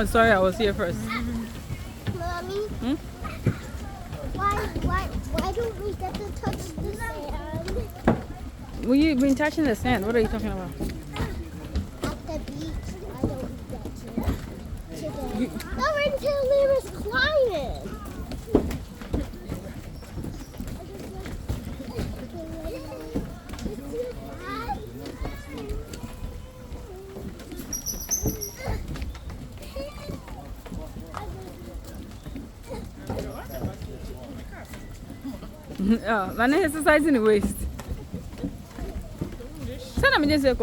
Sorry, I was here first. Mommy, Hmm? why don't we get to touch the sand? Well, you've been touching the sand. What are you talking about? At the beach, why don't we get to today? No, until there was climbing. Oh, my name exercise in the waist. Send me just a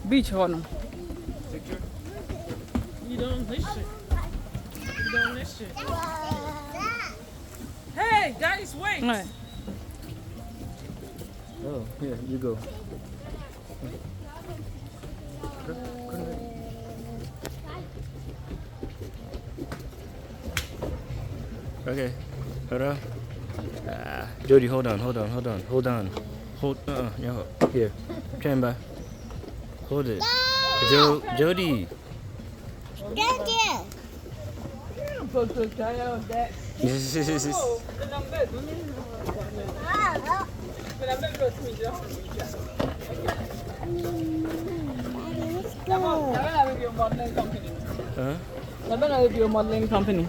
beach horn. You don't listen. You don't listen. Hey, guys, wait. Right. Oh, here, you go. Okay, hold on. Jody, hold on. Yeah, here. Stand by. Hold it. Jody. Get it. Let's go. Huh? I better do a modeling company.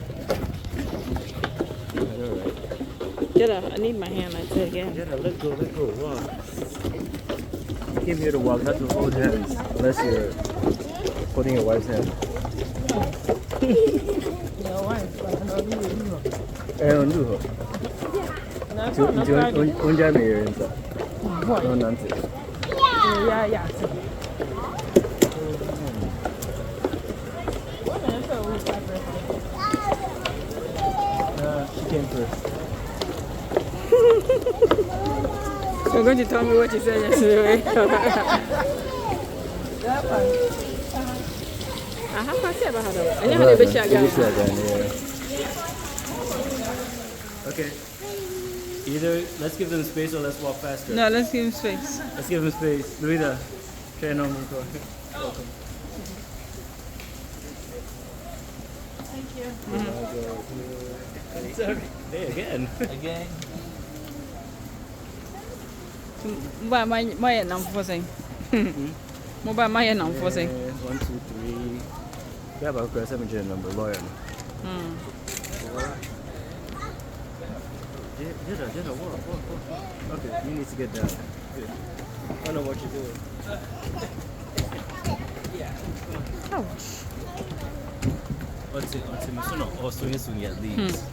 Alright. Get up. I need my hand like that again. Yeah, let go. Walk. Came here to walk, not to hold hands. Unless you're holding your wife's hand. Eh, on do. On家没人走。哦，男子。Yeah. She came first. You're going to tell me what you said yesterday. I have to say about her. I never did a Okay. Either let's give them space or let's walk faster. No, let's give him space. Let's give them space. Louisa, try no more. Welcome. Sorry. Hey, again. By my number for saying. Mobile my number for saying. 1, 2, 3. Grab our class 7 number, lawyer. Walk. Okay, you need to get down. Good. I know what you're doing. Ouch. What's it? Oh, swing at least.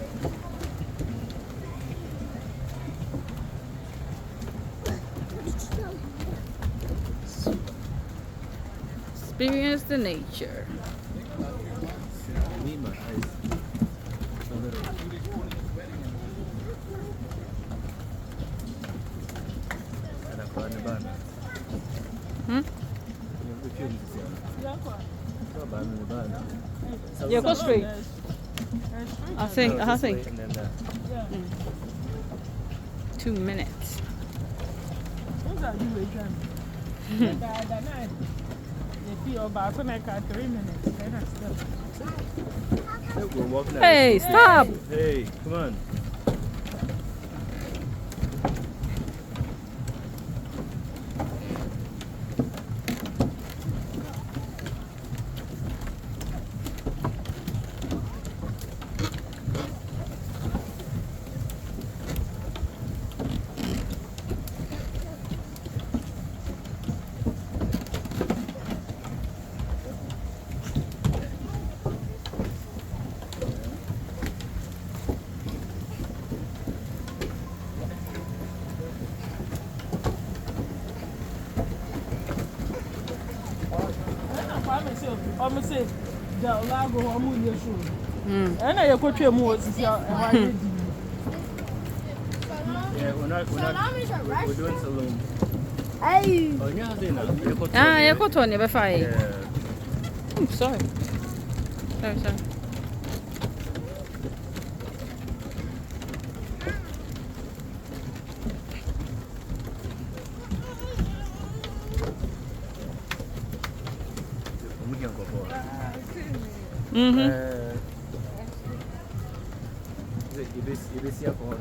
Experience the nature. Need my eyes. A little. Yeah, go straight. I think. And then that. 2 minutes. Those are you again. The night. You feel about 3 minutes. Then I still. We're walking out. Hey, stop! Hey, come on. I'm say the Lago Amunia show. And I could tell more. Yeah, we're doing saloon. Hey. Oh, yeah, they know. Ah, you got Tony by 5. Yeah. Sorry. Ibis alcohol.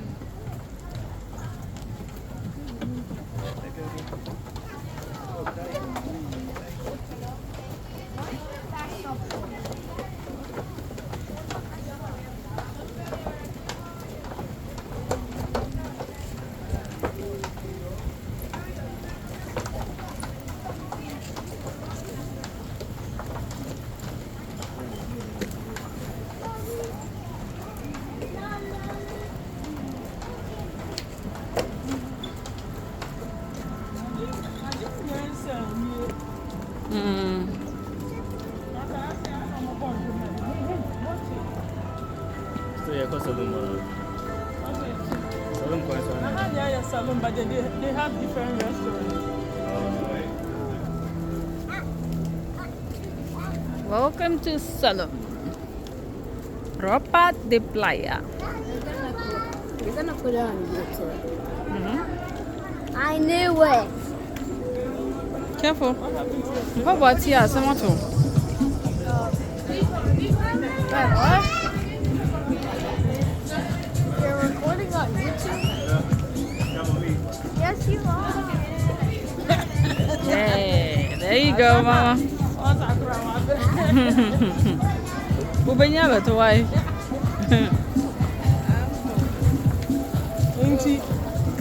So yeah, cost Salon coins on Yeah, salon, but they have different restaurants. Welcome to Salon. Ropa de Playa. You're gonna put it on YouTube. I knew it. Careful. How about here? Someone too. What? You're recording on YouTube? Yes, you are. Yeah, there you go, Mama. Bubenya beto why?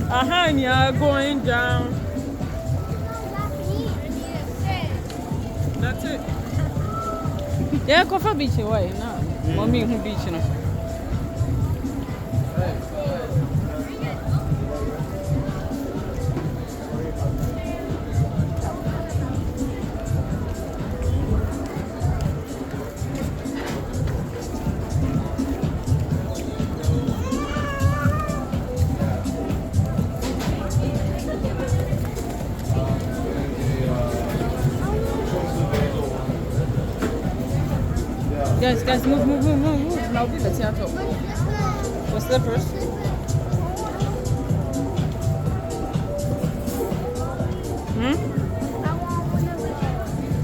And you're going down. That's it. Yeah, Kofa Beach why? No. Mommy who beach no. Guys, move. Now be the theater. What's that first?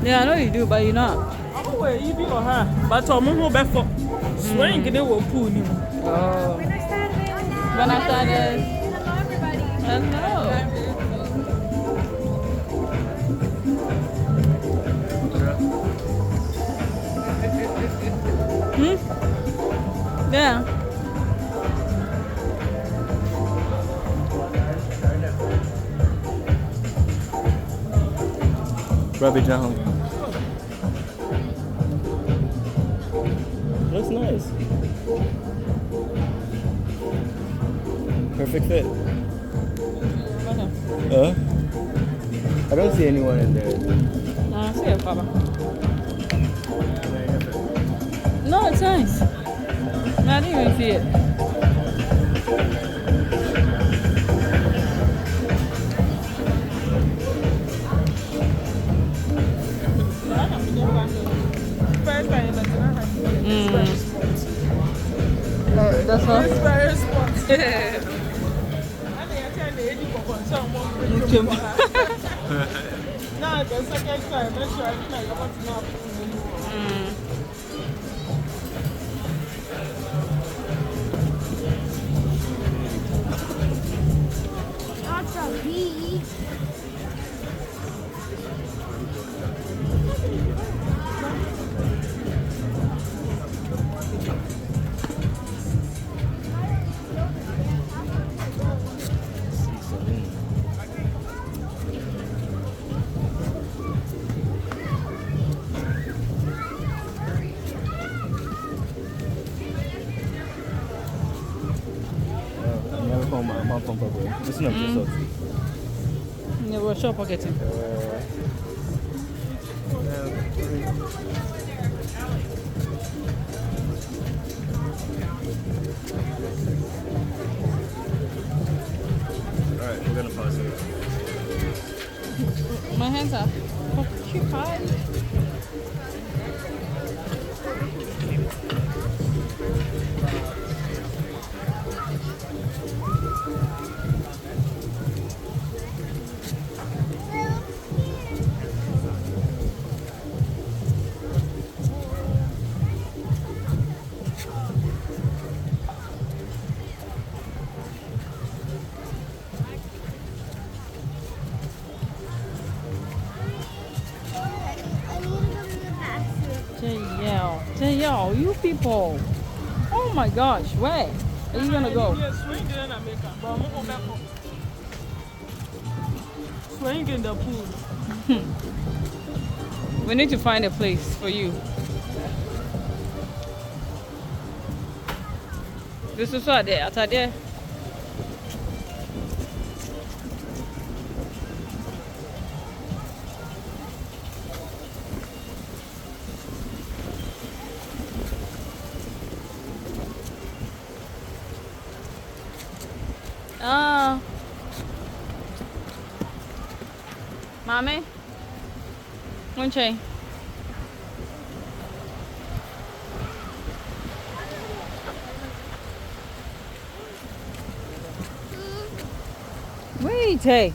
Yeah, I know you do, but you're not. Oh, wait, you do her. But I'm going to be swing and they will pull you. Oh. Buenas tardes. Hello. Yeah. Rub it down. Looks nice. Perfect fit. I don't see anyone in there. See it, Papa. No, it's nice. I didn't even see it. That's all. It's very sporty. Now the second time, make sure I want to know. That's a bee. Listen up to yourself. Yeah, we're sure pocket. Alright, we're gonna pause here. My hands are occupied. Daniel, you people. Oh my gosh, where are you gonna go? Swing in America, but I'm going back home. Swing in the pool. We need to find a place for you. This is what there, out there. Ah, mommy, one chain. Wait, hey.